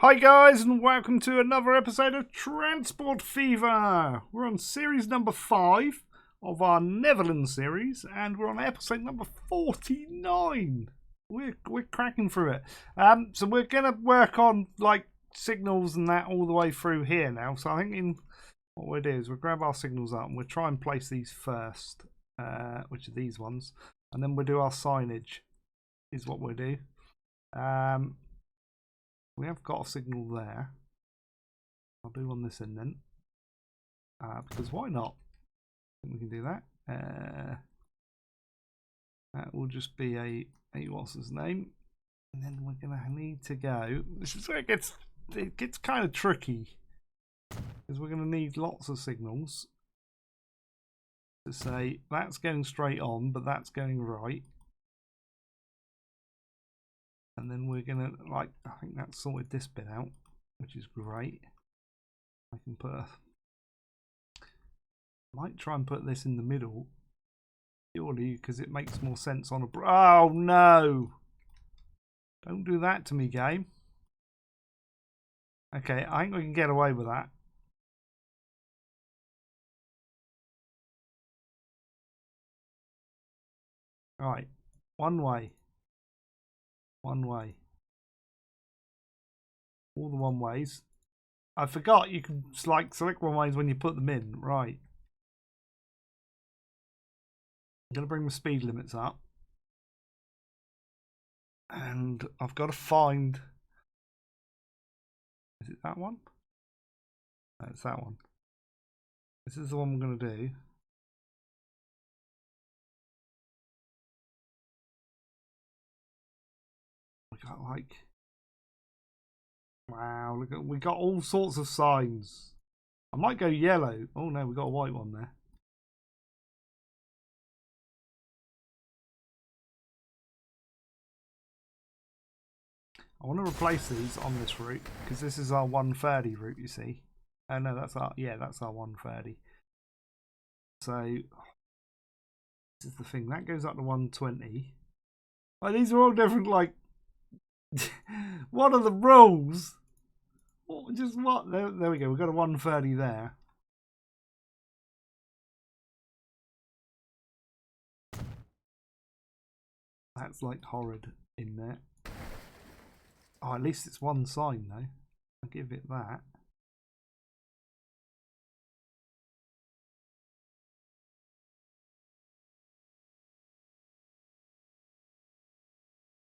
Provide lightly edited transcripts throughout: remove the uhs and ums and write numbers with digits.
Hi guys, and welcome to another episode of Transport Fever. We're on series number 5 of our Netherlands series, and we're on episode number 49. We're cracking through it. So we're gonna work on like signals and that all the way through here now. So I think what we'll do is we'll grab our signals up and we'll try and place these first, which are these ones, and then we'll do our signage. Is what we'll do. We have got a signal there. I'll do on this end then. Because why not? I think we can do that. That will just be a what's his name? And then we're going to need to go. This is where it gets kind of tricky. Because we're going to need lots of signals to say that's going straight on, but that's going right. And then we're gonna I think that's sorted this bit out, which is great. I can might try and put this in the middle, purely because it makes more sense on a. Oh no! Don't do that to me, game. Okay, I think we can get away with that. All right, one way. One way. All the one ways. I forgot you can select one ways when you put them in. Right. I'm going to bring the speed limits up. And I've got to find... Is it that one? No, it's that one. This is the one we're going to do. We got like... Wow, look at, we got all sorts of signs. I might go yellow. Oh no, we got a white one there. I want to replace these on this route because this is our 130 route, you see. Oh no, that's our 130. So this is the thing that goes up to 120. Oh, these are all different. Like, what are the rules? Just what? There we go. We've got a 130 there. That's like horrid in there. Oh, at least it's one sign though. I'll give it that.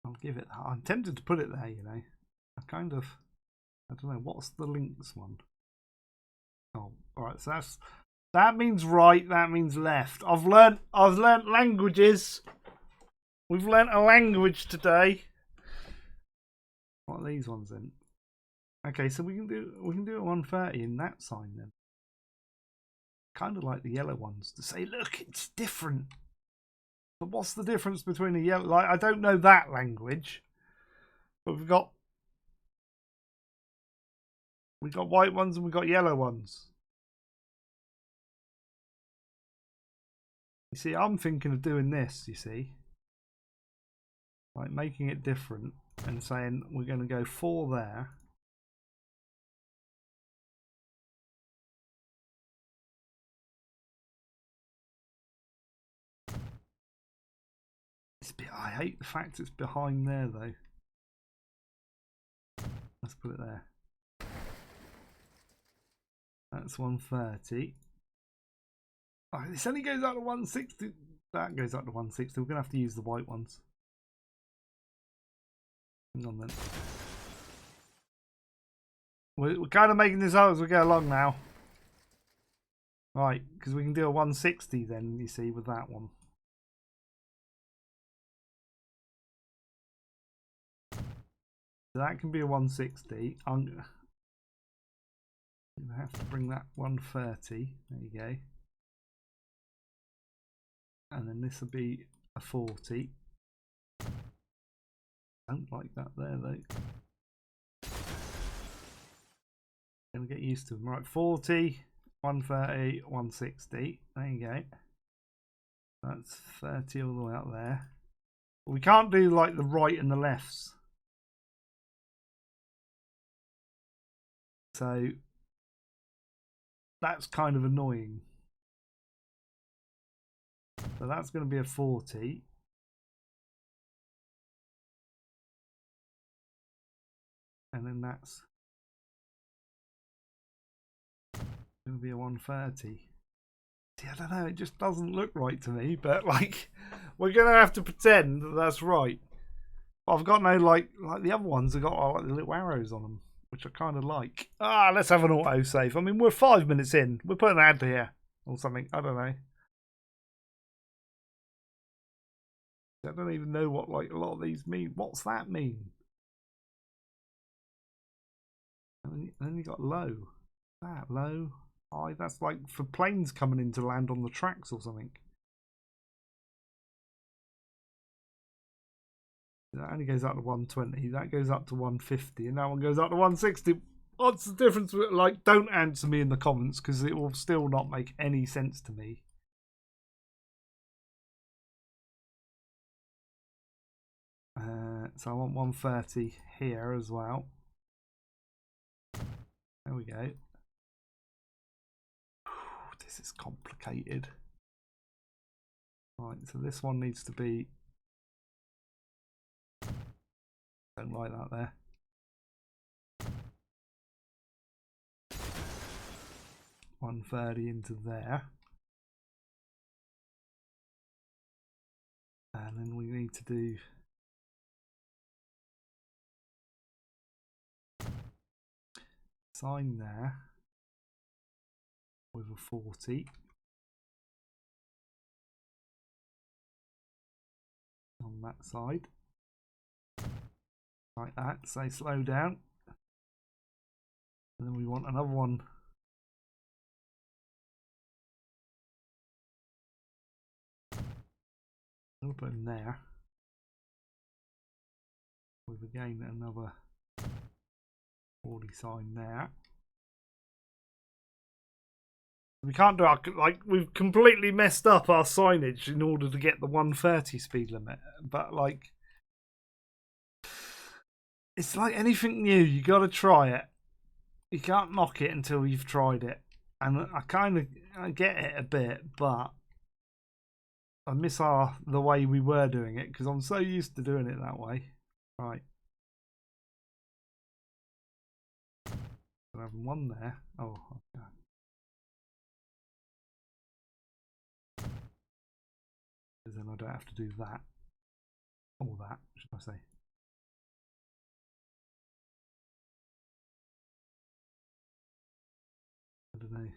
I'll give it that. I'm tempted to put it there, you know. I don't know, what's the links one? Oh, alright, so that means right, that means left. I've learnt languages. We've learnt a language today. What are these ones then? Okay, so we can do it 130 in that sign then. Kind of like the yellow ones to say, look, it's different. But what's the difference between a yellow? Like, I don't know that language, but we've got white ones and we've got yellow ones. You see, I'm thinking of doing this. You see, like making it different and saying we're going to go 4 there. I hate the fact it's behind there though. Let's put it there. That's 130. Oh, this only goes up to 160. That goes up to 160. We're going to have to use the white ones. Hang on then. We're kind of making this up as we go along now. Right, because we can do a 160 then, you see, with that one. So that can be a 160. I'm going to have to bring that 130. There you go. And then this will be a 40. Don't like that there though. Gonna get used to them. Right, 40, 130, 160. There you go. That's 30 all the way up there. We can't do like the right and the lefts. so that's kind of annoying. So that's going to be a 40. And then that's going to be a 130. See, I don't know, it just doesn't look right to me, but like, we're going to have to pretend that that's right. But I've got no, like the other ones have got like the little arrows on them, which I kind of like. Let's have an auto save. I mean, we're 5 minutes in. We're putting an ad here or something. I don't know. I don't even know what like a lot of these mean. What's that mean? And then you got low. That low. High. That's like for planes coming in to land on the tracks or something. That only goes up to 120. That goes up to 150, and that one goes up to 160. What's the difference? Like, don't answer me in the comments because it will still not make any sense to me. So I want 130 here as well. There we go. This is complicated. Right, so this one needs to be. Don't like that there. $130 into there. And then we need to do sign there with a 40 on that side, like that. Say slow down, and then we want another one I'll put in there with again another 40 sign there. We can't do like we've completely messed up our signage in order to get the 130 speed limit, but like it's like anything new, you got to try it. You can't knock it until you've tried it, and I get it a bit, but I miss the way we were doing it because I'm so used to doing it that way. Right. I have one there. Oh, okay. Then I don't have to do that. Or that, should I say. I don't know.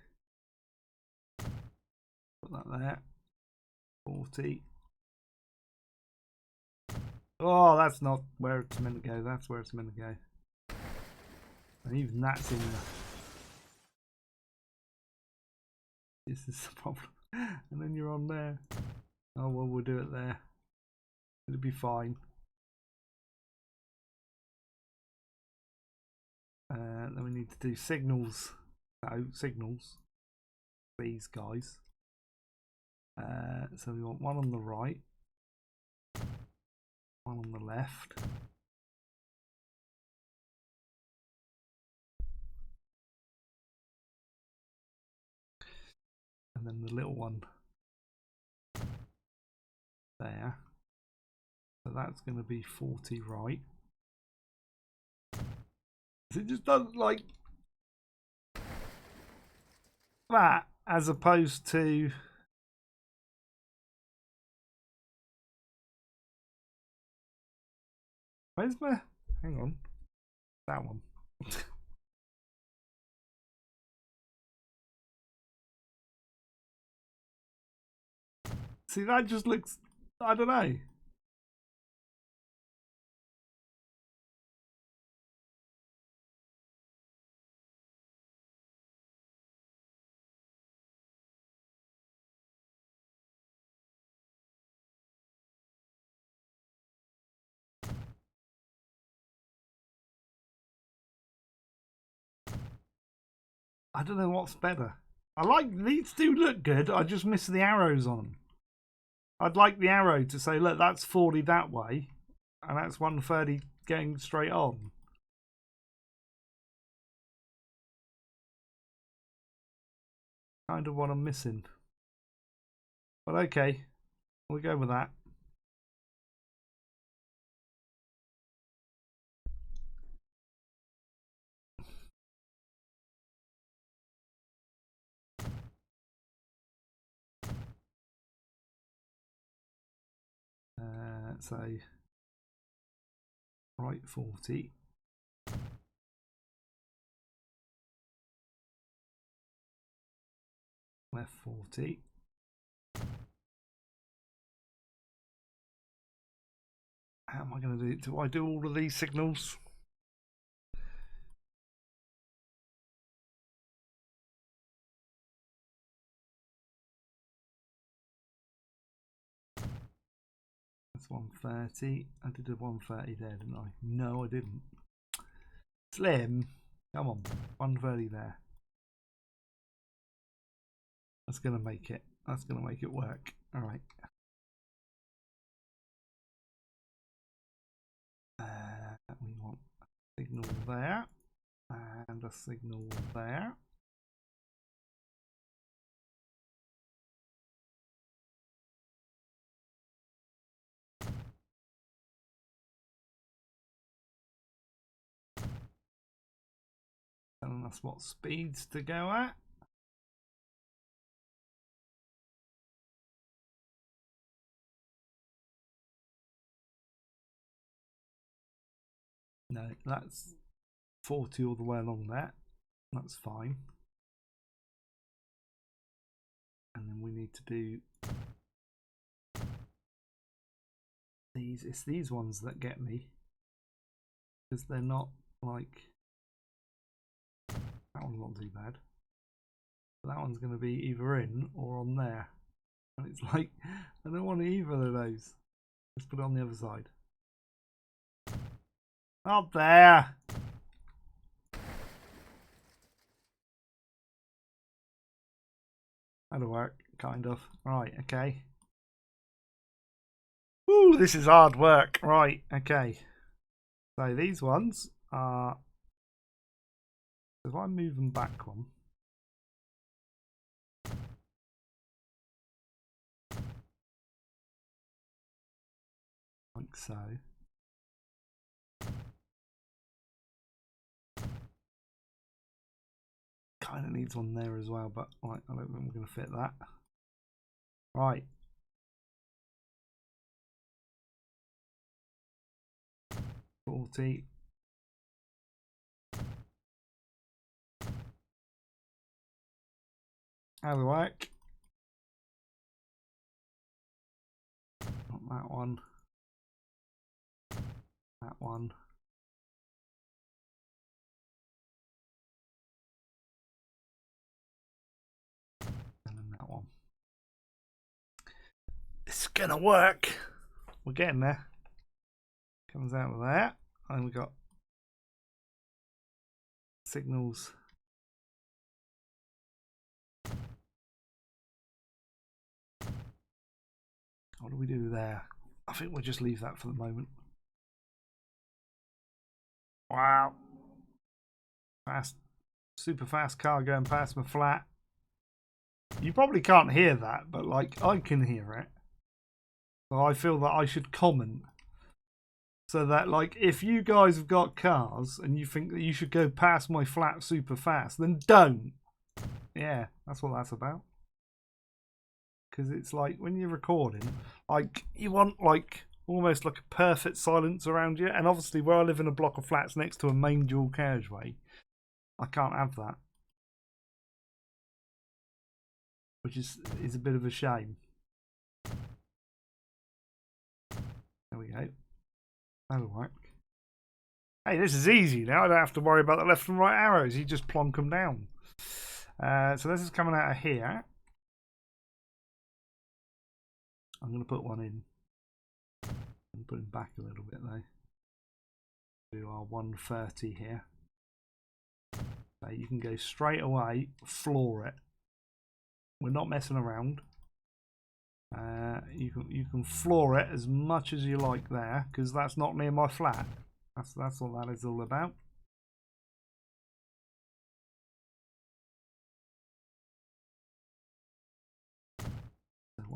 Put that there. 40. Oh, that's not where it's meant to go. That's where it's meant to go. And even that's in there. This is the problem. And then you're on there. Oh, well, we'll do it there. It'll be fine. Then we need to do signals. No, signals. These guys. So we want one on the right. One on the left. And then the little one there. So that's going to be 40 right. It just doesn't like that as opposed to where's my hang on that one. See, that just looks, I don't know. I don't know what's better. I like these do look good. I just miss the arrows on them. I'd like the arrow to say, look, that's 40 that way, and that's 130 going straight on. Kind of what I'm missing. But okay, we'll go with that. So right 40. Left 40. How am I going to do it? Do I do all of these signals? That's 130. I did a 130 there, didn't I? No, I didn't. Slim, come on, 130 there. That's going to make it. That's going to make it work. All right. We want a signal there and a signal there. Telling us what speeds to go at. No, that's 40 all the way along there. That's fine. And then we need to do these. It's these ones that get me, because they're not like, that one's not too bad. But that one's going to be either in or on there. And it's like, I don't want either of those. Let's put it on the other side. Up there! That'll work, kind of. Right, okay. Ooh, this is hard work. Right, okay. So these ones are... If I move them back one... like so. Kind of needs one there as well, but right, I don't think we're going to fit that. Right. $40. How we work? Not that one. That one. And then that one. It's gonna work. We're getting there. Comes out of there. And we've got signals. What do we do there? I think we'll just leave that for the moment. Wow. Fast, super fast car going past my flat. You probably can't hear that, but like I can hear it. So I feel that I should comment. So that like if you guys have got cars and you think that you should go past my flat super fast, then don't. Yeah, that's what that's about. Because it's like when you're recording, like you want like almost like a perfect silence around you. And obviously where I live in a block of flats next to a main dual carriageway, I can't have that. Which is a bit of a shame. There we go. That'll work. Hey, this is easy now. I don't have to worry about the left and right arrows. You just plonk them down. So this is coming out of here. I'm going to put one in. And put him back a little bit though. Do our 130 here. So you can go straight away, floor it. We're not messing around. You can floor it as much as you like there, because that's not near my flat. That's what that is all about.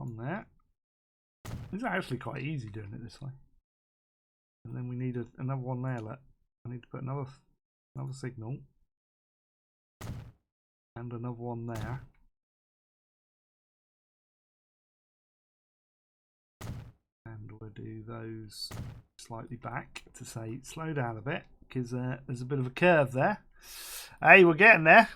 One there. It's actually quite easy doing it this way. And then we need another one there. Look, I need to put another signal and another one there. And we'll do those slightly back to say slow down a bit because there's a bit of a curve there. Hey, we're getting there.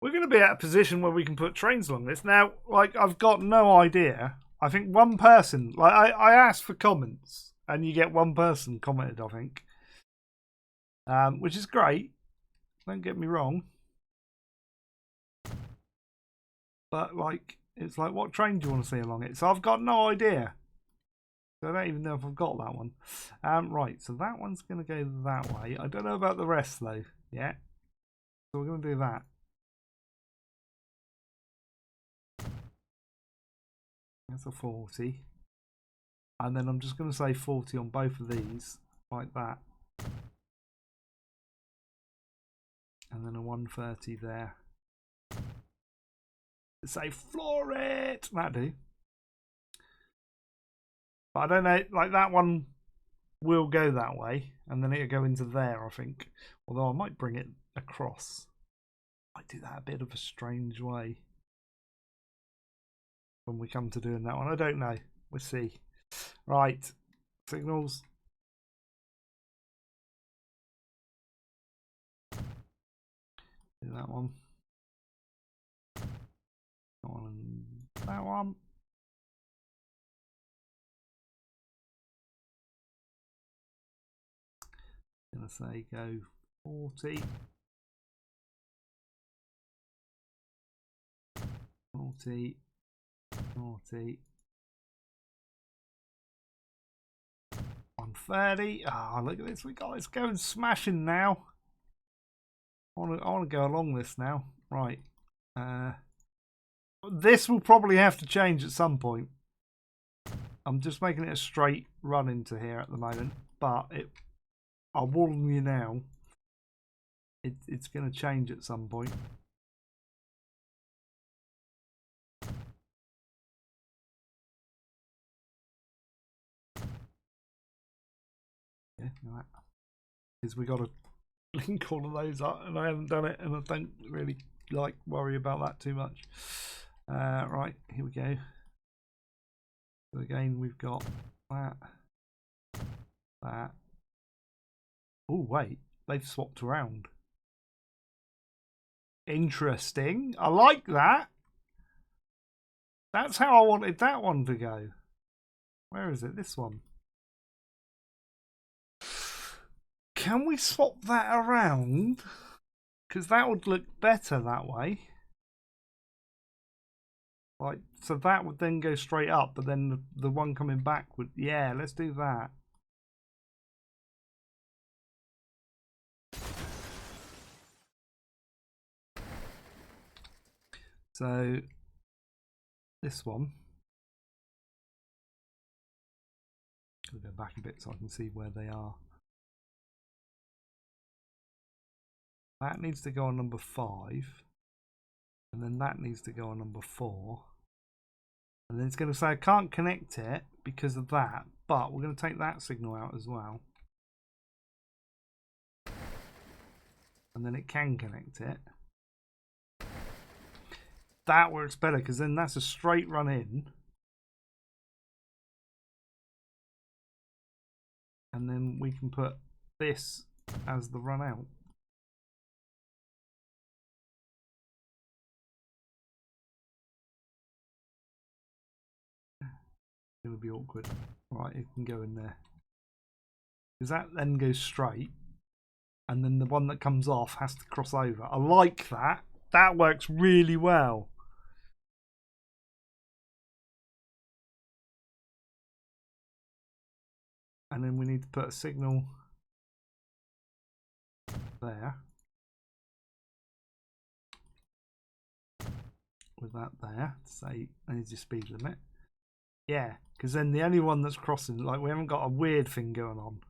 We're going to be at a position where we can put trains along this. Now, like, I've got no idea. I think one person, like, I asked for comments and you get one person commented, I think. Which is great. Don't get me wrong. But, like, it's like, what train do you want to see along it? So I've got no idea. So I don't even know if I've got that one. Right, so that one's going to go that way. I don't know about the rest, though, yet. So we're going to do that. That's a 40. And then I'm just going to say 40 on both of these, like that. And then a 130 there. Say floor it! That'd do. But I don't know, like that one will go that way. And then it'll go into there, I think. Although I might bring it across. I do that a bit of a strange way. When we come to doing that one. I don't know. We'll see. Right. Signals. Do that one. That one and that one. I'm gonna say go 40. 40. 40. 130. Oh, look at this. We got this going smashing now. I want to go along this now. Right. This will probably have to change at some point. I'm just making it a straight run into here at the moment. But I'll warn you now. It's going to change at some point. Yeah, because we got to link all of those up, and I haven't done it, and I don't really worry about that too much. Right, here we go. So again, we've got that. Oh wait, they've swapped around. Interesting. I like that. That's how I wanted that one to go. Where is it? This one. Can we swap that around? Because that would look better that way. Like, so that would then go straight up, but then the one coming back would... Yeah, let's do that. So, this one. I'll go back a bit so I can see where they are. That needs to go on number 5. And then that needs to go on number 4. And then it's going to say I can't connect it because of that. But we're going to take that signal out as well. And then it can connect it. That works better because then that's a straight run in. And then we can put this as the run out. It's going to be awkward. Right, it can go in there. Because that then goes straight. And then the one that comes off has to cross over. I like that. That works really well. And then we need to put a signal there. With that there. To say, there's your speed limit. Yeah, because then the only one that's crossing, like we haven't got a weird thing going on.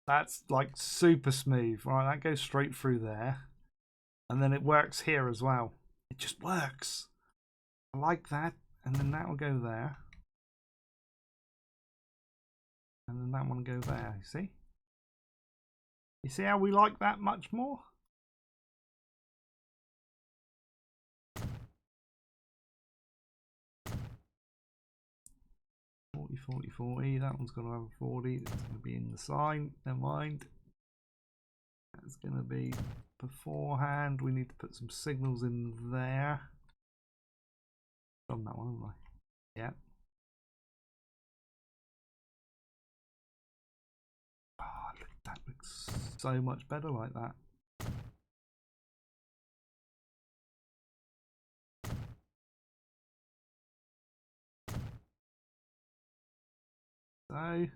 That's like super smooth. Right, that goes straight through there. And then it works here as well. It just works. I like that. And then that will go there. And then that one will go there. You see? You see how we like that much more? Forty, 40. That one's going to have a 40. It's going to be in the sign. Never mind. That's going to be beforehand. We need to put some signals in there. Done that one, haven't I? Yeah. Oh, look, that looks so much better like that. So I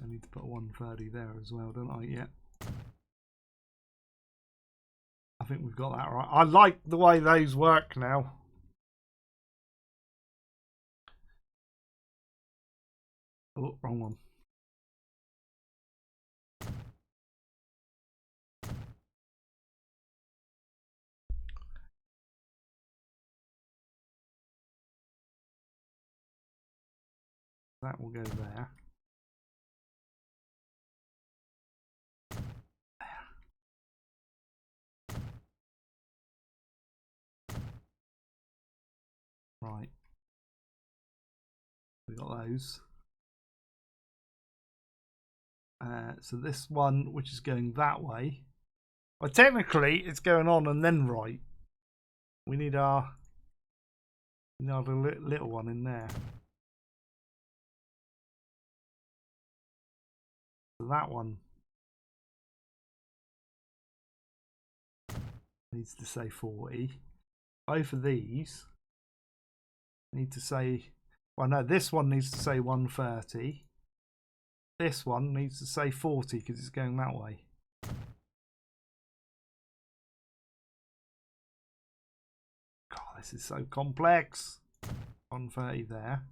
need to put a 130 there as well, don't I? Yeah. I think we've got that right. I like the way those work now. Oh, wrong one. That will go there. Right. We got those. So this one, which is going that way. Well, technically, it's going on and then right. We need our little one in there. So that one needs to say 40. Both of these need to say, well, no, this one needs to say 130. This one needs to say 40 because it's going that way. God, this is so complex. 130 there.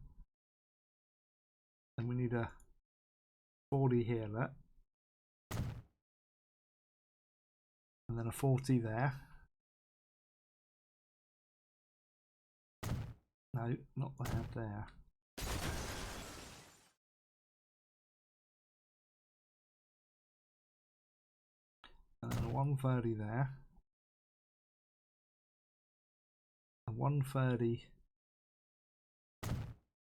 And we need a 40 here, look. And then a 40 there. No, not there, there. And then a 130 there. A 130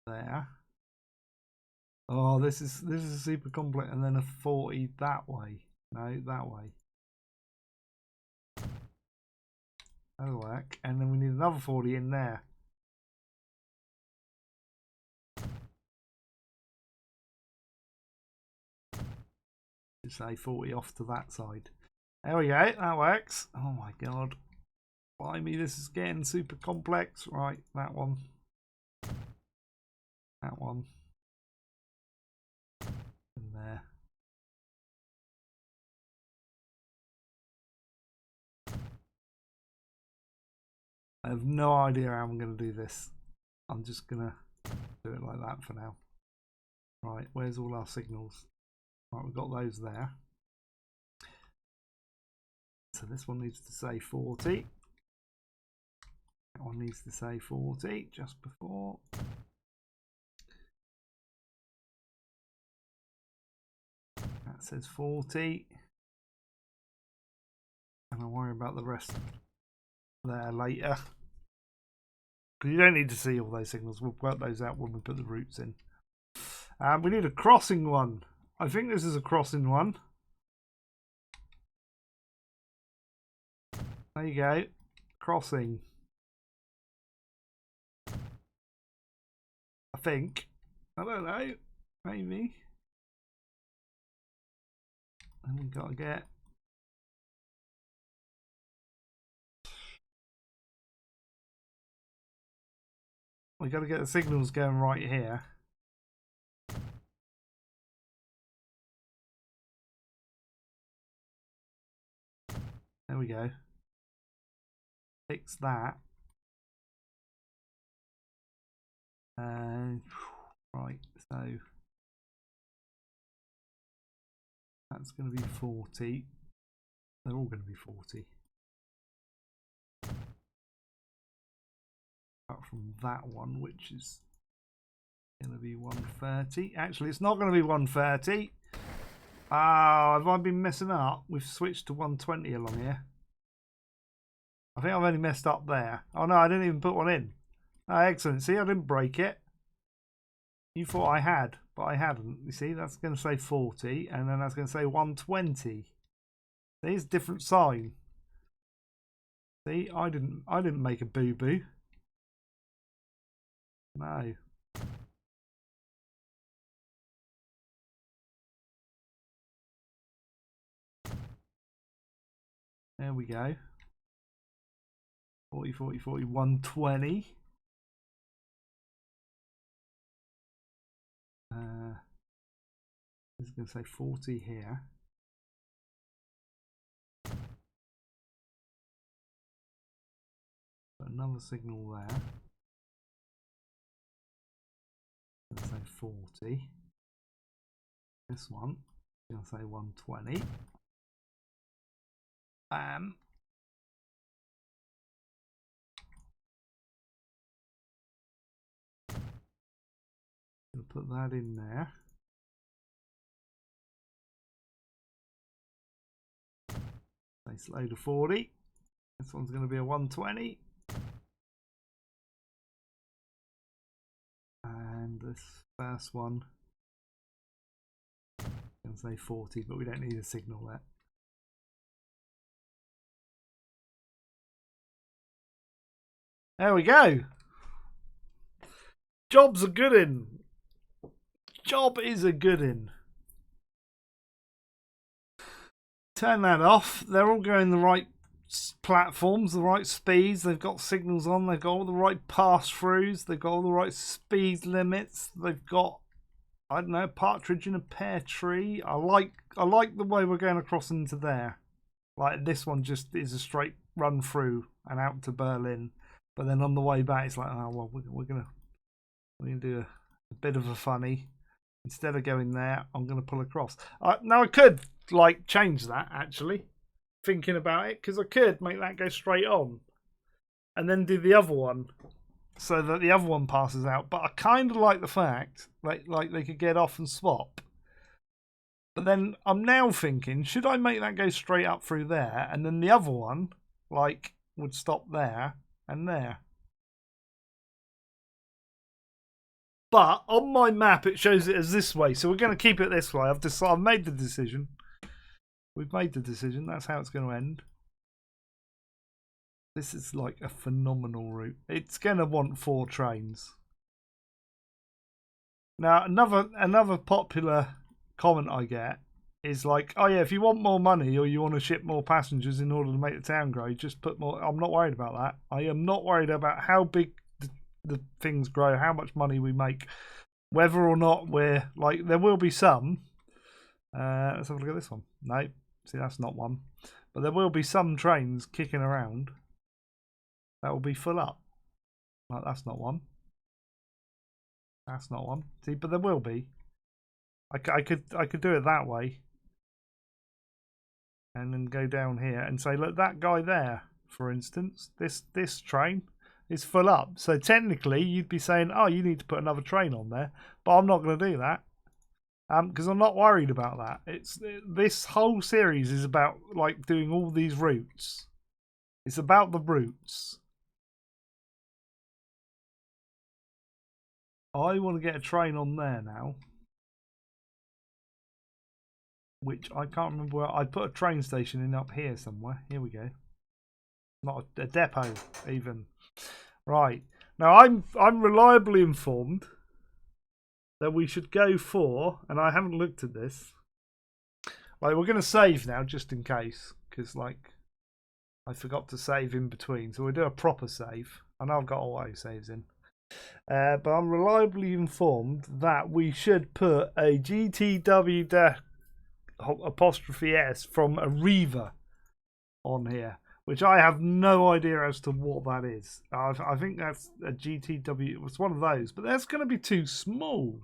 there. Oh, this is super complex. And then a 40 that way. No, that way. That'll work. And then we need another 40 in there. Say 40 off to that side. There we go, that works. Oh my god. Blimey, this is getting super complex. Right, that one. That one. In there. I have no idea how I'm going to do this. I'm just going to do it like that for now. Right, where's all our signals? Right, we've got those there. So this one needs to say 40. That one needs to say 40 just before. That says 40. And I'll worry about the rest there later. Because you don't need to see all those signals. We'll work those out when we put the routes in. We need a crossing one. I think this is a crossing one. There you go. Crossing. I think. I don't know. Maybe. And we've got to get... We've got to get the signals going right here. There we go. Fix that. Right, so that's going to be 40. They're all going to be 40. Apart from that one, which is going to be 130. Actually, it's not going to be 130. Have I been messing up? We've switched to 120 along here. I think I've only messed up there. Oh no, I didn't even put one in. Oh, excellent. See, I didn't break it. You thought I had, but I hadn't. You see, that's going to say 40, and then that's going to say 120. There's a different sign. See, I didn't make a boo-boo. No. There we go. 40, 40, 40, 120. It's going to say 40 here. Put another signal there. Let's say 40. This one is going to say 120. Bam. Gonna put that in there. Nice load of 40. This one's going to be a 120. And this first one is going to say 40, but we don't need a signal there. There we go. Job's a good in. Job is a good in. Turn that off. They're all going the right platforms, the right speeds. They've got signals on. They've got all the right pass-throughs. They've got all the right speed limits. They've got, I don't know, partridge in a pear tree. I like the way we're going across into there. Like this one just is a straight run through and out to Berlin. But then on the way back, it's like, oh well, we're gonna do a bit of a funny. Instead of going there, I'm gonna pull across. Now I could like change that actually, thinking about it, because I could make that go straight on, and then do the other one, so that the other one passes out. But I kind of like the fact like they could get off and swap. But then I'm now thinking, should I make that go straight up through there, and then the other one like would stop there and there. But on my map, it shows it as this way, so we're going to keep it this way. I've made the decision. We've made the decision. That's how it's going to end. This is like a phenomenal route. It's going to want 4 trains. Now, another popular comment I get is like, oh yeah, if you want more money or you want to ship more passengers in order to make the town grow, just put more. I'm not worried about that. I am not worried about how big the things grow, how much money we make, whether or not we're like, there will be some. Let's have a look at this one. No, see, that's not one. But there will be some trains kicking around that will be full up. Like, that's not one. That's not one. See, but there will be. I could do it that way, and then go down here and say, look, that guy there, for instance, this train is full up. So technically, you'd be saying, oh, you need to put another train on there, but I'm not going to do that, because I'm not worried about that. This whole series is about like doing all these routes. It's about the routes. I want to get a train on there now, which I can't remember where. I put a train station in up here somewhere. Here we go. Not a depot even. Right. Now I'm reliably informed that we should go for, and I haven't looked at this. Like, we're going to save now just in case, because like I forgot to save in between. So we'll do a proper save. I know I've got auto saves in. But I'm reliably informed that we should put a GTW apostrophe S from Arriva on here, which I have no idea as to what that is. I think that's a GTW. It's one of those, but that's going to be too small.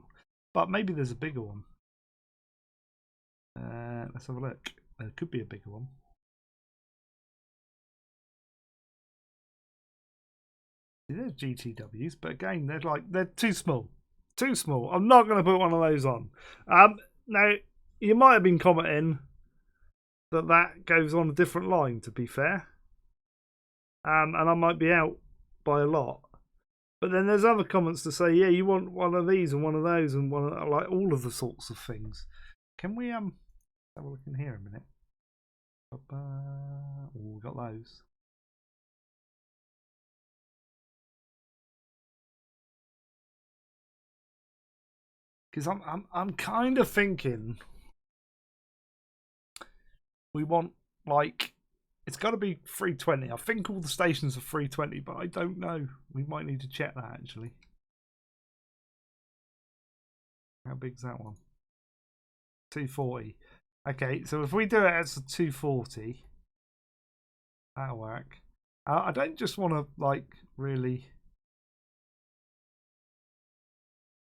But maybe there's a bigger one. Let's have a look. There could be a bigger one. See, there's GTWs, but again, they're too small. Too small. I'm not going to put one of those on. Now, you might have been commenting that goes on a different line, to be fair. And I might be out by a lot. But then there's other comments to say, yeah, you want one of these and one of those and one of, like all of the sorts of things. Can we have a look in here a minute? Oh, we got those. Because I'm kind of thinking we want, like, it's got to be 320. I think all the stations are 320, but I don't know. We might need to check that actually. How big's that one? 240. Okay, so if we do it as a 240, that'll work. I don't just want to, like, really.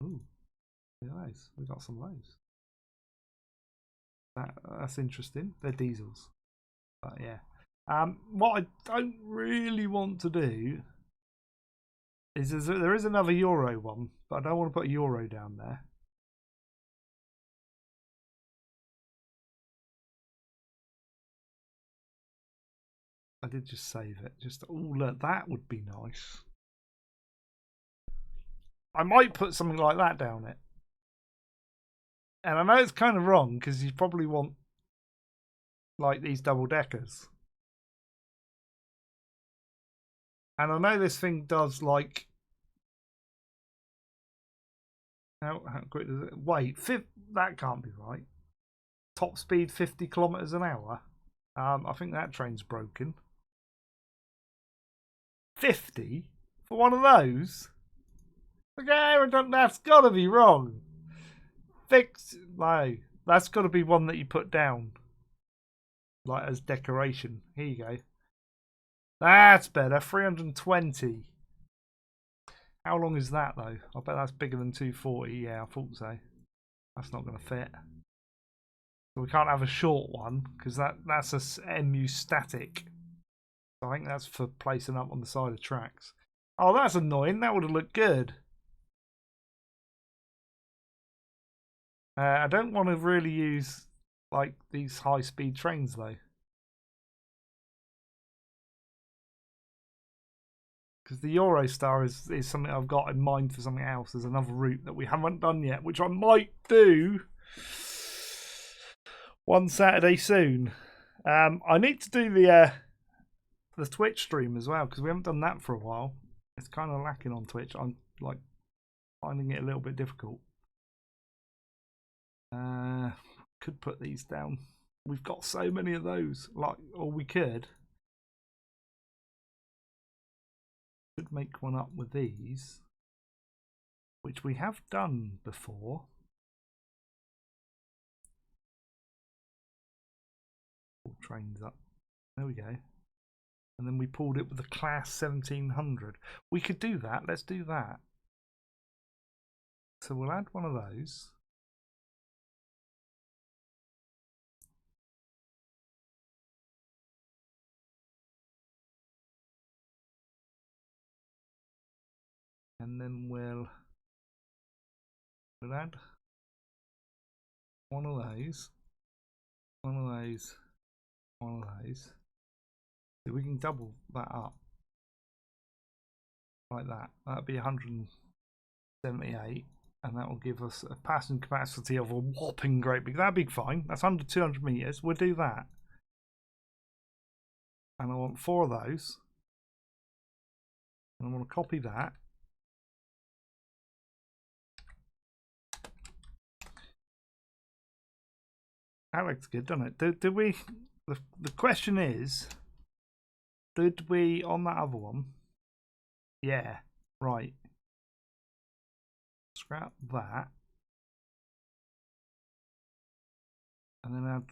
Ooh, look at those. We got some of those. That's interesting. They're diesels, but yeah. What I don't really want to do is there is another Euro one, but I don't want to put a Euro down there. I did just save it. Just, oh look, that would be nice. I might put something like that down it. And I know it's kind of wrong because you probably want like these double deckers. And I know this thing does like. How quick does it? Wait, that can't be right. Top speed 50 kilometers an hour. I think that train's broken. 50 for one of those? Okay, that's got to be wrong. No, that's got to be one that you put down, like as decoration. Here you go. That's better. 320. How long is that though? I bet that's bigger than 240. Yeah, I thought so. That's not going to fit. So we can't have a short one because that's a MU static. So I think that's for placing up on the side of tracks. Oh, that's annoying. That would have looked good. I don't want to really use like these high-speed trains though, because the Eurostar is something I've got in mind for something else. There's another route that we haven't done yet, which I might do one Saturday soon. I need to do the Twitch stream as well because we haven't done that for a while. It's kind of lacking on Twitch. I'm like finding it a little bit difficult. Could put these down. We've got so many of those. Like, or we could make one up with these, which we have done before. Pull trains up. There we go. And then we pulled it with the class 1700. We could do that. Let's do that. So we'll add one of those. And then we'll add one of those, one of those, one of those. So we can double that up like that. That'd be 178, and that will give us a passenger capacity of a whopping great big. That'd be fine. That's under 200 meters. We'll do that. And I want 4 of those. And I want to copy that. That looks good, doesn't it? Did we? The question is, did we on that other one? Yeah, right. Scrap that, and then add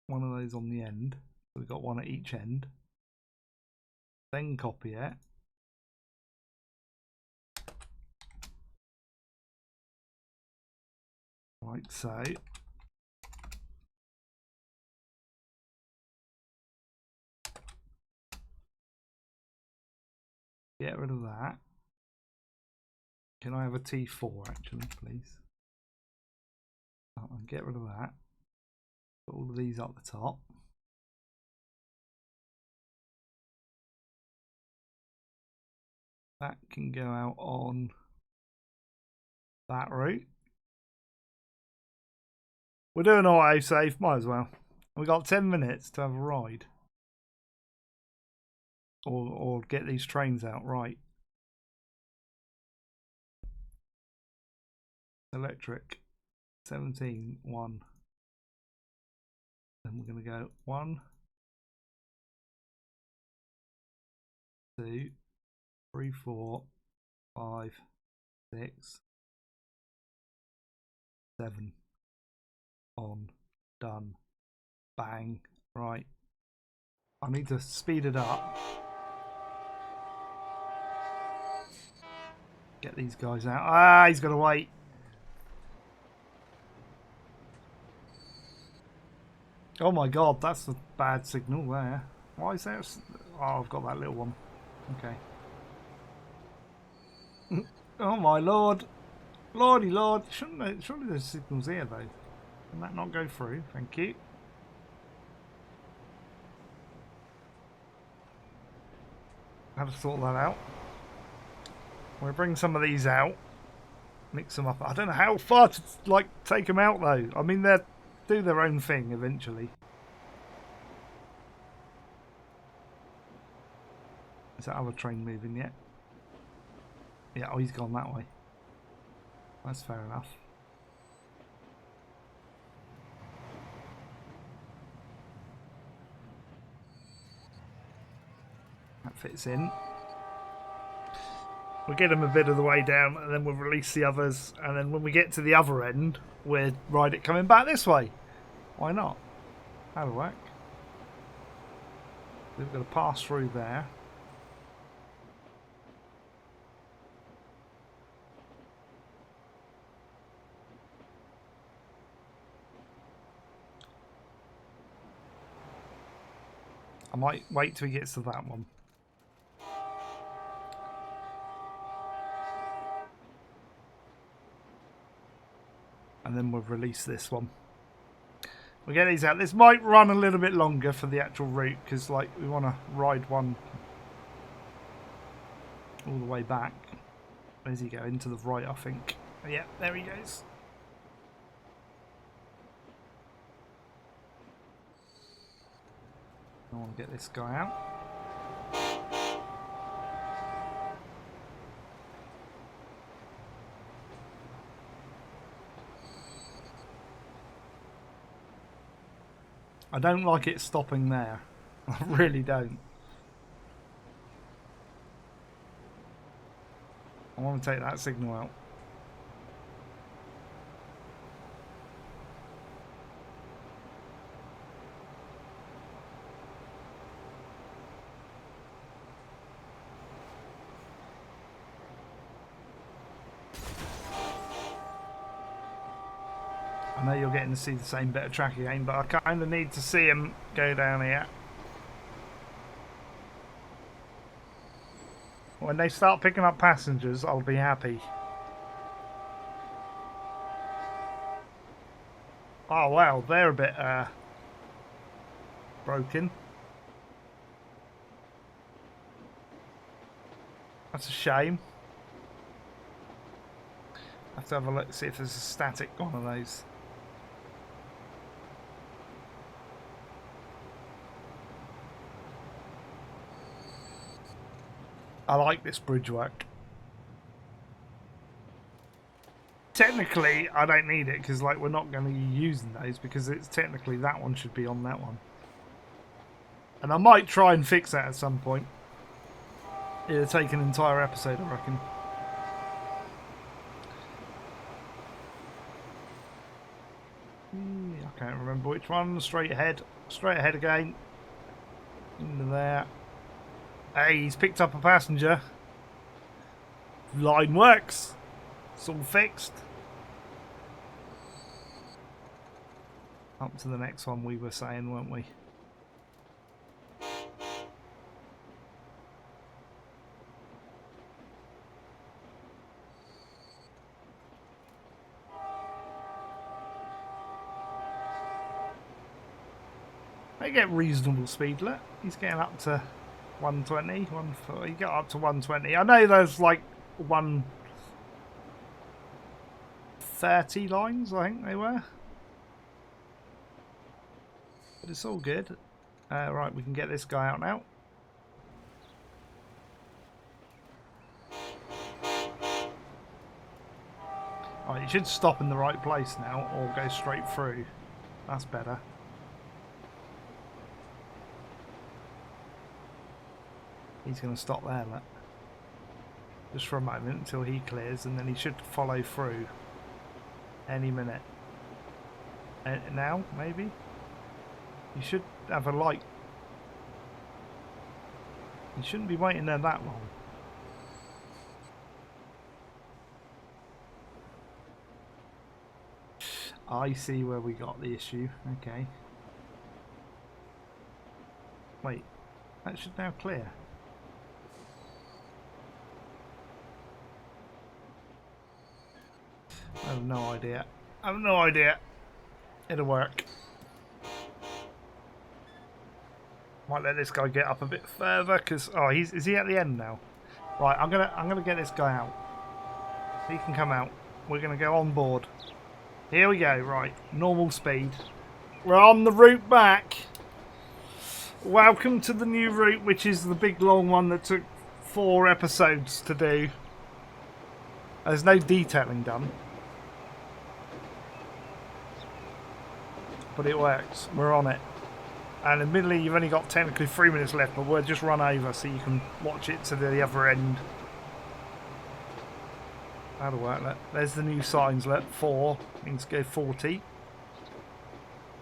one of those on the end. So we've got one at each end. Then copy it. Like so. Get rid of that. Can I have a T4 actually, please? Oh, and get rid of that. Put all of these up the top. That can go out on that route. We're doing autosave, might as well. We got 10 minutes to have a ride. Or get these trains out right. Electric 17 1. Then we're going to go 1 2 3 4 5 6 7 on, done, bang. Right, I need to speed it up. Get these guys out. Ah, he's got to wait. Oh my god, that's a bad signal there. Why is there? Oh, I've got that little one. Okay. Oh my lord. Lordy lord. Surely there's signals here though. Can that not go through? Thank you. I have to sort that out. We'll bring some of these out. Mix them up. I don't know how far to like take them out though. I mean, they do their own thing eventually. Is that other train moving yet? Yeah, oh, he's gone that way. That's fair enough. That fits in. We'll get them a bit of the way down and then we'll release the others, and then when we get to the other end we'll ride it coming back this way. Why not? That'll work. We've got to pass through there. I might wait till he gets to that one. And then we'll release this one. We'll get these out. This might run a little bit longer for the actual route because like we want to ride one all the way back. Where's he going? To the right, I think. Yeah, there he goes. I want to get this guy out. I don't like it stopping there. I really don't. I want to take that signal out. I know you're getting to see the same bit of track again, but I kind of need to see him go down here. When they start picking up passengers, I'll be happy. Oh wow, they're a bit broken. That's a shame. I have to have a look, see if there's a static one of those. I like this bridge work. Technically, I don't need it because like we're not going to be using those because it's technically that one should be on that one. And I might try and fix that at some point. It'll take an entire episode, I reckon. I can't remember which one. Straight ahead. Straight ahead again. Into there. Hey, he's picked up a passenger. Line works. It's all fixed. Up to the next one we were saying, weren't we? They get reasonable speed. Look, he's getting up to 120, 140. He got up to 120. I know there's like 130 lines, I think they were. But it's all good. Right, we can get this guy out now. Right, he should stop in the right place now, or go straight through. That's better. He's going to stop there, look. Just for a moment until he clears, and then he should follow through any minute. Now, maybe? You should have a light. You shouldn't be waiting there that long. I see where we got the issue. Okay. Wait. That should now clear. I have no idea. I have no idea. It'll work. Might let this guy get up a bit further because is he at the end now? Right, I'm gonna get this guy out. He can come out. We're gonna go on board. Here we go. Right, normal speed. We're on the route back. Welcome to the new route, which is the big long one that took 4 episodes to do. There's no detailing done. But it works. We're on it. And admittedly, you've only got technically 3 minutes left, but we'll just run over so you can watch it to the other end. That'll work. Look. There's the new signs. Look, 4 means go 40.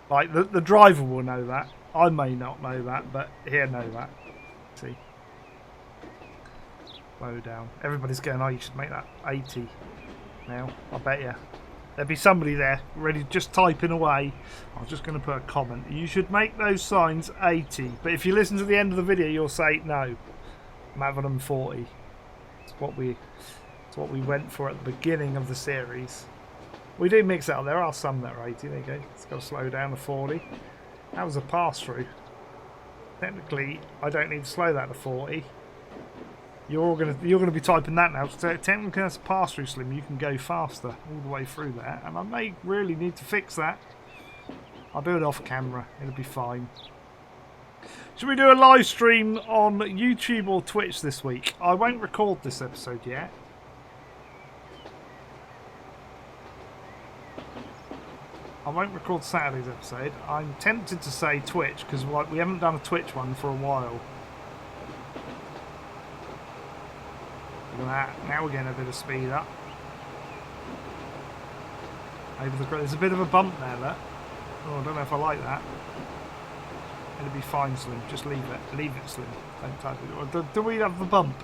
Like the driver will know that. I may not know that, but he'll know that. See, slow down. Everybody's going, oh, you should make that 80 now. I bet you. There'll be somebody there ready, just typing away. I'm just going to put a comment. You should make those signs 80. But if you listen to the end of the video, you'll say, no, I'm having them 40. It's what we went for at the beginning of the series. We do mix it up. There are some that are 80. There you go. It's got to slow down to 40. That was a pass-through. Technically, I don't need to slow that to 40. You're gonna be typing that now. So technically, that's a pass-through, Slim. You can go faster all the way through there, and I may really need to fix that. I'll do it off camera. It'll be fine. Should we do a live stream on YouTube or Twitch this week? I won't record this episode yet. I won't record Saturday's episode. I'm tempted to say Twitch because we haven't done a Twitch one for a while. Look at that. Now we're getting a bit of speed up. There's a bit of a bump there, look. Oh, I don't know if I like that. It'll be fine, Slim. Just leave it. Leave it, Slim. Don't touch it. Do we have the bump?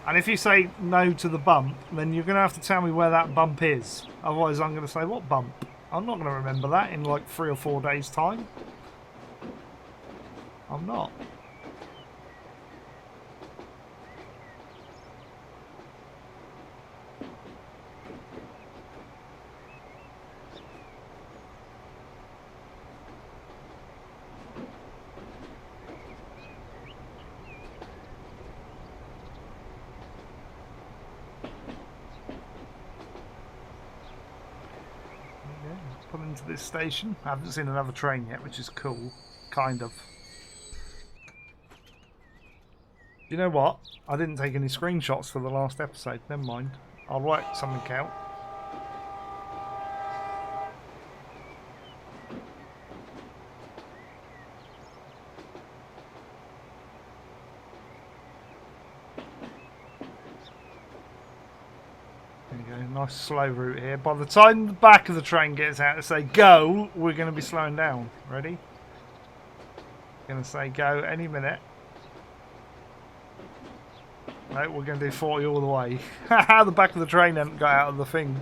And if you say no to the bump, then you're going to have to tell me where that bump is. Otherwise, I'm going to say, what bump? I'm not going to remember that in like 3 or 4 days' time. I'm not. Into this station. I haven't seen another train yet, which is cool. Kind of. You know what? I didn't take any screenshots for the last episode. Never mind. I'll work something out. Nice slow route here. By the time the back of the train gets out to say go, we're going to be slowing down. Ready? Going to say go any minute. No, we're going to do 40 all the way. The back of the train hasn't got out of the thing.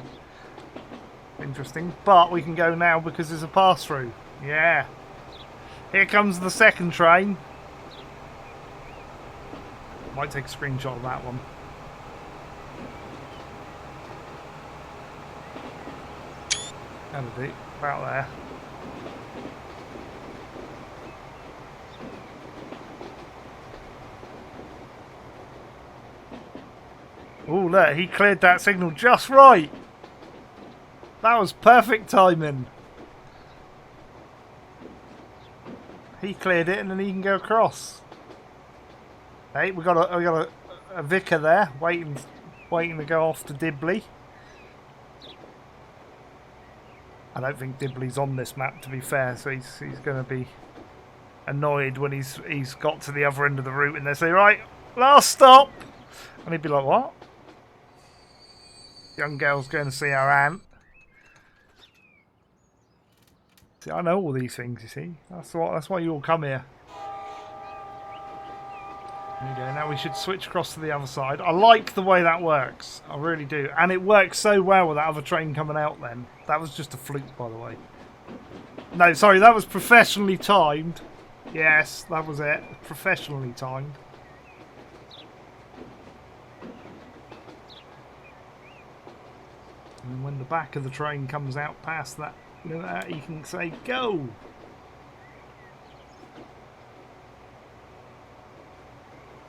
Interesting. But we can go now because there's a pass-through. Yeah. Here comes the second train. Might take a screenshot of that one. That'll do. About there. Oh, look, he cleared that signal just right. That was perfect timing. He cleared it and then he can go across. Hey, we got a vicar there waiting to go off to Dibley. I don't think Dibley's on this map, to be fair, so he's going to be annoyed when he's got to the other end of the route and they say, right, last stop, and he'd be like, what? Young girl's going to see her aunt. See, I know all these things, you see. That's why you all come here. There you go. Now we should switch across to the other side. I like the way that works. I really do. And it works so well with that other train coming out then. That was just a fluke, by the way. No, sorry, that was professionally timed. Yes, that was it. Professionally timed. And when the back of the train comes out past that, you can say, go!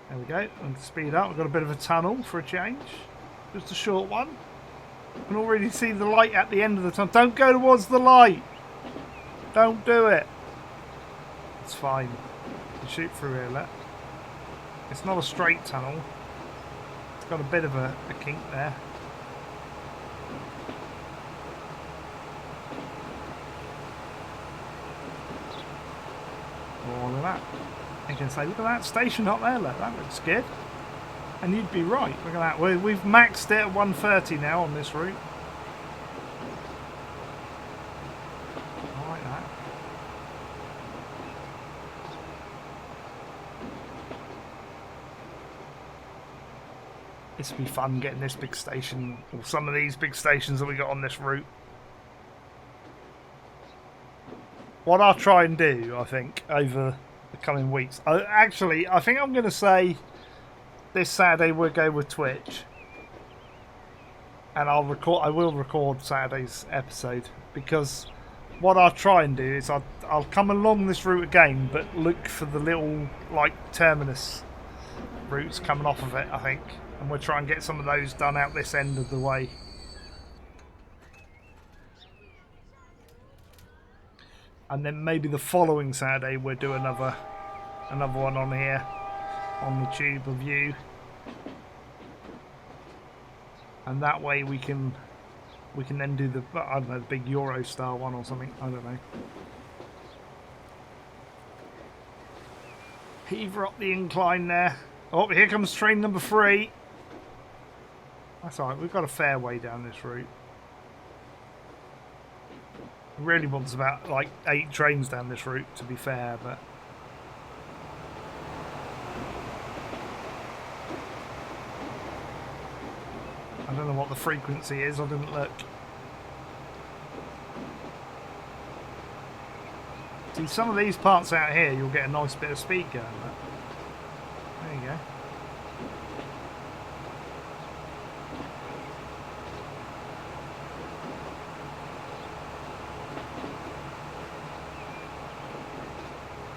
There we go, and speed up. We've got a bit of a tunnel for a change. Just a short one. You can already see the light at the end of the tunnel. Don't go towards the light! Don't do it! It's fine. You can shoot through here, look. It's not a straight tunnel. It's got a bit of a kink there. Oh, look at that. You can say, look at that station up there, look, that looks good. And you'd be right, look at that. We've maxed it at 130 now on this route. I like that. This would be fun getting this big station, or some of these big stations that we got on this route. What I'll try and do, I think, over the coming weeks. I think I'm going to say this Saturday we'll go with Twitch, and I will record Saturday's episode, because what I'll try and do is I'll come along this route again, but look for the little terminus routes coming off of it, I think, and we'll try and get some of those done out this end of the way. And then maybe the following Saturday we'll do another one on here, on the tube of you. And that way we can then do the, I don't know, the big Eurostar one or something. I don't know. Heaver up the incline there. Oh, here comes train number 3. That's alright, we've got a fair way down this route. Really wants about 8 trains down this route, to be fair, but I don't know what the frequency is. I didn't look. See, some of these parts out here, you'll get a nice bit of speed going. But there you go.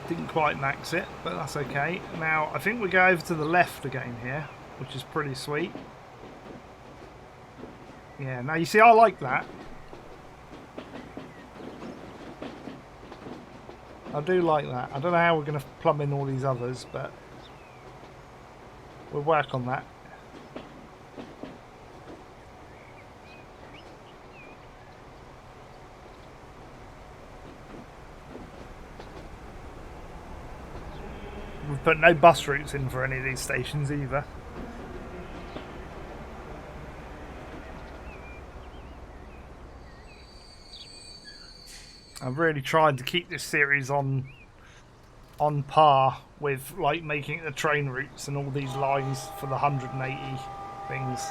Didn't quite max it, but that's okay. Now, I think we go over to the left again here, which is pretty sweet. Yeah, now you see, I like that. I do like that. I don't know how we're going to plumb in all these others, but we'll work on that. We've put no bus routes in for any of these stations either. I've really tried to keep this series on par with making it the train routes and all these lines for the 180 things.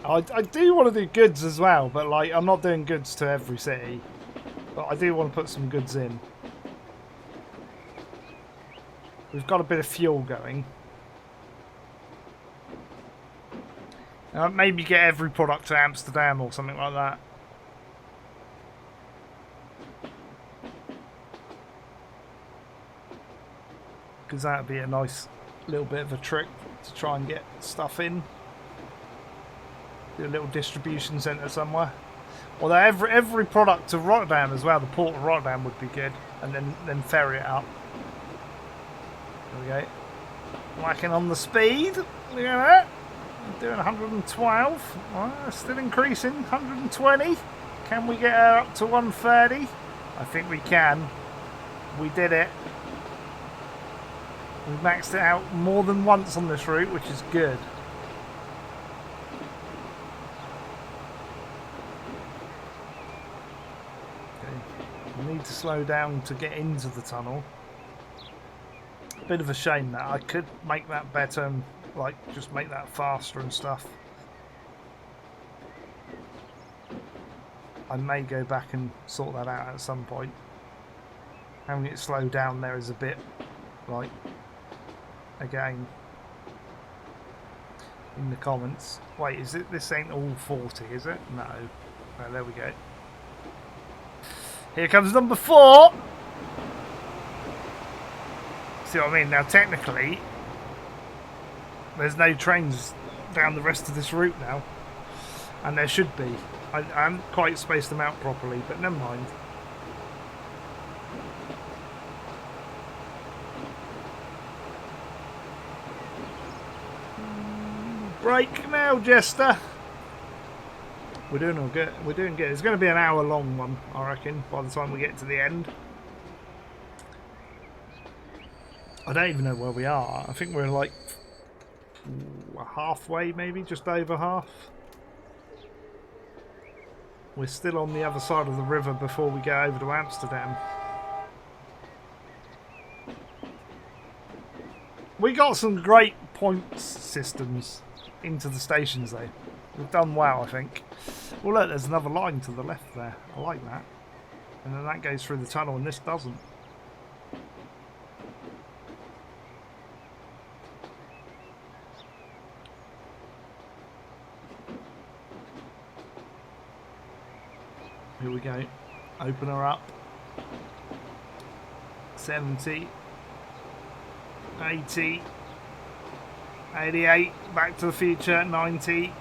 I do want to do goods as well, but I'm not doing goods to every city. But I do want to put some goods in. We've got a bit of fuel going. Maybe get every product to Amsterdam or something like that. Because that would be a nice little bit of a trick to try and get stuff in. Do a little distribution centre somewhere. Although every product to Rotterdam as well, the port of Rotterdam would be good, and then ferry it up. There we go. Whacking on the speed. Look at that. Doing 112. Oh, still increasing. 120. Can we get her up to 130? I think we can. We did it. We've maxed it out more than once on this route, which is good. Okay. We need to slow down to get into the tunnel. Bit of a shame that I could make that better and like just make that faster and stuff. I may go back and sort that out at some point. Having it slow down there is a bit like, again, in the comments. Wait, is it? This ain't all 40, is it? No. No, there we go. Here comes number 4. See what I mean? Now, technically, there's no trains down the rest of this route now, and there should be. I haven't quite spaced them out properly, but never mind. Break now, Jester. We're doing all good. We're doing good. It's going to be an hour-long one, I reckon, by the time we get to the end. I don't even know where we are. I think we're like halfway, maybe, just over half. We're still on the other side of the river before we go over to Amsterdam. We got some great point systems into the stations, though. We've done well, I think. Well, look, there's another line to the left there. I like that. And then that goes through the tunnel, and this doesn't. Here we go. Open her up. 70. 80. 88. Back to the Future. 90.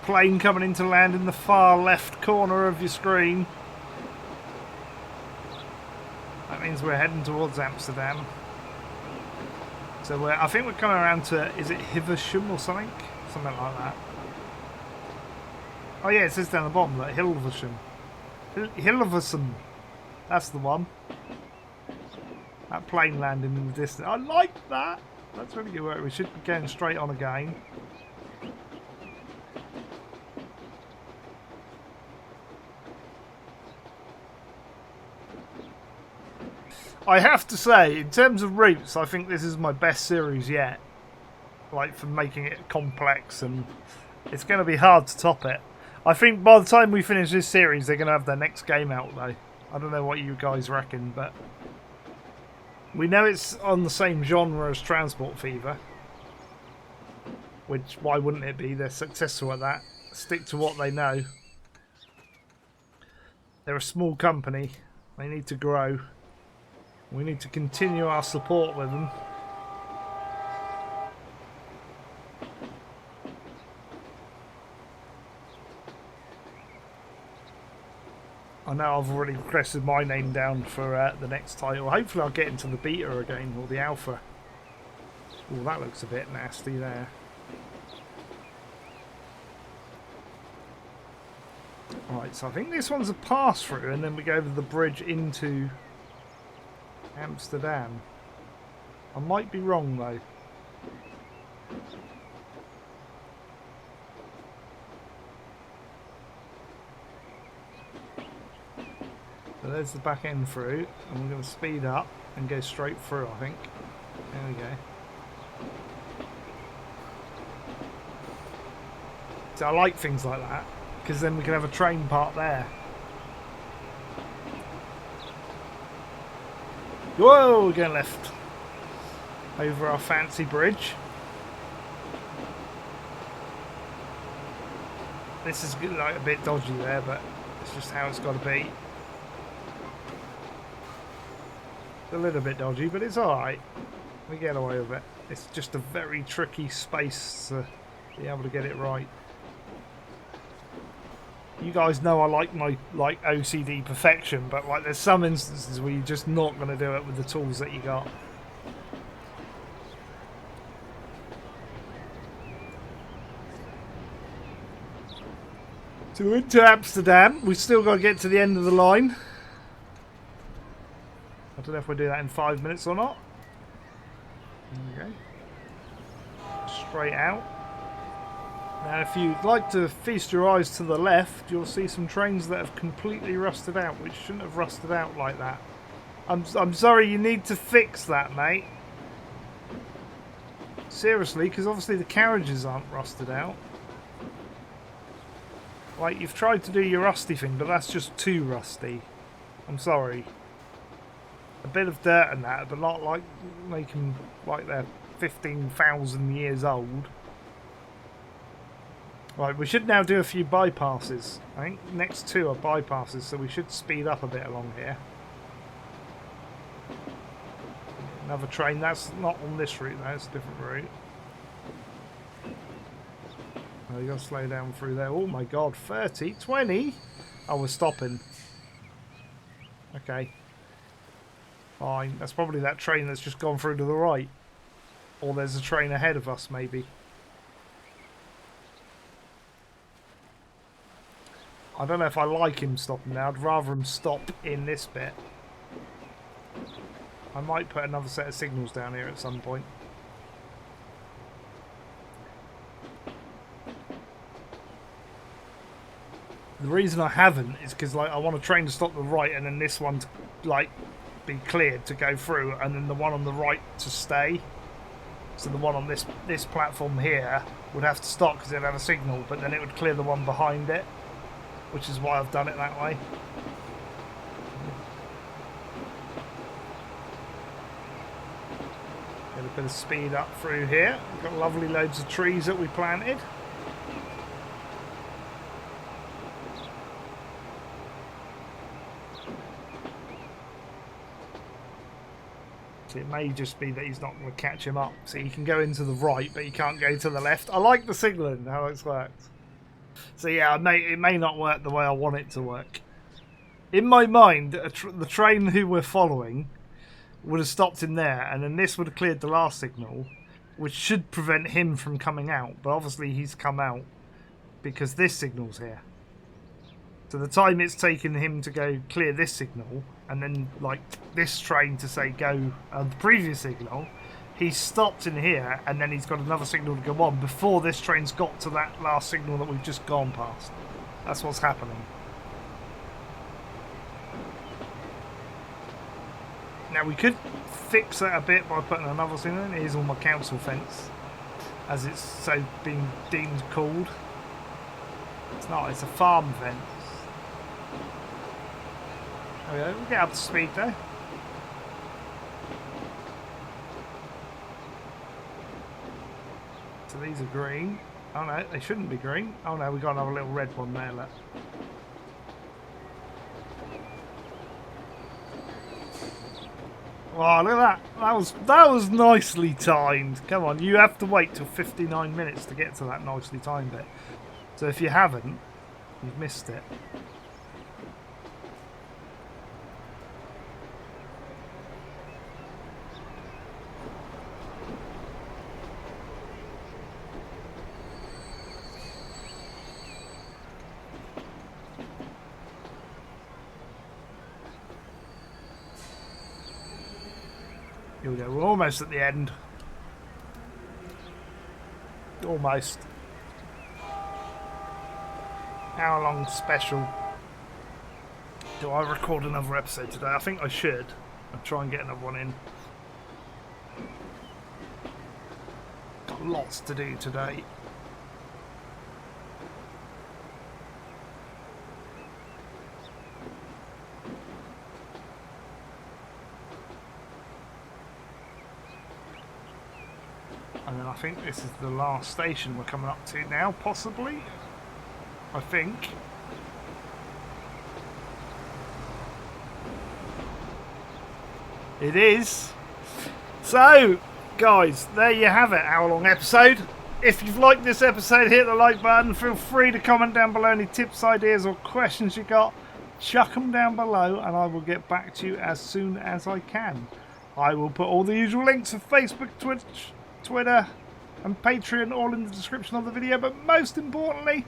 Plane coming into land in the far left corner of your screen. That means we're heading towards Amsterdam. So I think we're coming around to, is it Hilversum or something? Something like that. Oh yeah, it says down the bottom, like Hilversum. Hilversum. That's the one. That plane landing in the distance. I like that. That's really good work. We should be going straight on again. I have to say, in terms of routes, I think this is my best series yet. Like, for making it complex, and it's going to be hard to top it. I think by the time we finish this series, they're going to have their next game out, though. I don't know what you guys reckon, but we know it's on the same genre as Transport Fever. Which, why wouldn't it be? They're successful at that. Stick to what they know. They're a small company. They need to grow. We need to continue our support with them. I know I've already requested my name down for the next title. Hopefully I'll get into the beta again, or the alpha. Oh, that looks a bit nasty there. Right, so I think this one's a pass-through, and then we go over the bridge into Amsterdam. I might be wrong, though. So there's the back end through, and we're going to speed up and go straight through, I think. There we go. So I like things like that, because then we can have a train part there. Whoa, we're going left. Over our fancy bridge. This is like a bit dodgy there, but it's just how it's got to be. A little bit dodgy, but it's alright. We get away with it. It's just a very tricky space to be able to get it right. You guys know I like my OCD perfection, but like there's some instances where you're just not going to do it with the tools that you got. So into Amsterdam, we've still got to get to the end of the line. I don't know if we'll do that in 5 minutes or not. Okay. Straight out. Now if you'd like to feast your eyes to the left, you'll see some trains that have completely rusted out, which shouldn't have rusted out like that. I'm sorry, you need to fix that, mate. Seriously, because obviously the carriages aren't rusted out. Like, you've tried to do your rusty thing, but that's just too rusty. I'm sorry. A bit of dirt and that, but not like making like they're 15,000 years old. Right, we should now do a few bypasses. I think next two are bypasses, so we should speed up a bit along here. Another train. That's not on this route, though. It's a different route. Oh, you got to slow down through there. Oh my god, 30, 20? Oh, we're stopping. Okay. Fine. That's probably that train that's just gone through to the right. Or there's a train ahead of us, maybe. I don't know if I like him stopping now. I'd rather him stop in this bit. I might put another set of signals down here at some point. The reason I haven't is because like I want a train to stop the right and then this one to like be cleared to go through and then the one on the right to stay. So the one on this platform here would have to stop because it'd have a signal, but then it would clear the one behind it, which is why I've done it that way. Get a bit of speed up through here. We've got lovely loads of trees that we planted. So it may just be that he's not going to catch him up. So you can go into the right, but you can't go to the left. I like the signalling, how it's worked. So yeah, it may not work the way I want it to work. In my mind, the train who we're following would have stopped him there, and then this would have cleared the last signal, which should prevent him from coming out. But obviously he's come out because this signal's here. So the time it's taken him to go clear this signal, and then like this train to say go the previous signal, he's stopped in here, and then he's got another signal to go on before this train's got to that last signal that we've just gone past. That's what's happening. Now we could fix that a bit by putting another signal in. Here's all my council fence, as it's so being deemed called. It's not, it's a farm fence. There we go, we'll get up to speed though. So these are green. Oh no, they shouldn't be green. Oh no, we got another little red one there, look. Oh, look at that. That was nicely timed. Come on, you have to wait till 59 minutes to get to that nicely timed bit. So if you haven't, you've missed it. Here we go, we're almost at the end. Almost. Hour long special. Do I record another episode today? I think I should. I'll try and get another one in. Got lots to do today. And then I think this is the last station we're coming up to now, possibly. I think. It is. So, guys, there you have it, hour-long episode. If you've liked this episode, hit the like button. Feel free to comment down below any tips, ideas or questions you got. Chuck them down below and I will get back to you as soon as I can. I will put all the usual links for Facebook, Twitch, Twitter and Patreon all in the description of the video. But most importantly,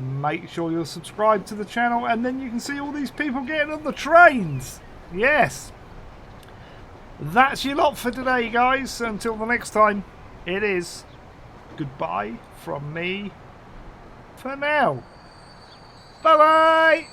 make sure you're subscribed to the channel and then you can see all these people getting on the trains. Yes. That's your lot for today, guys. Until the next time, it is goodbye from me for now. Bye-bye.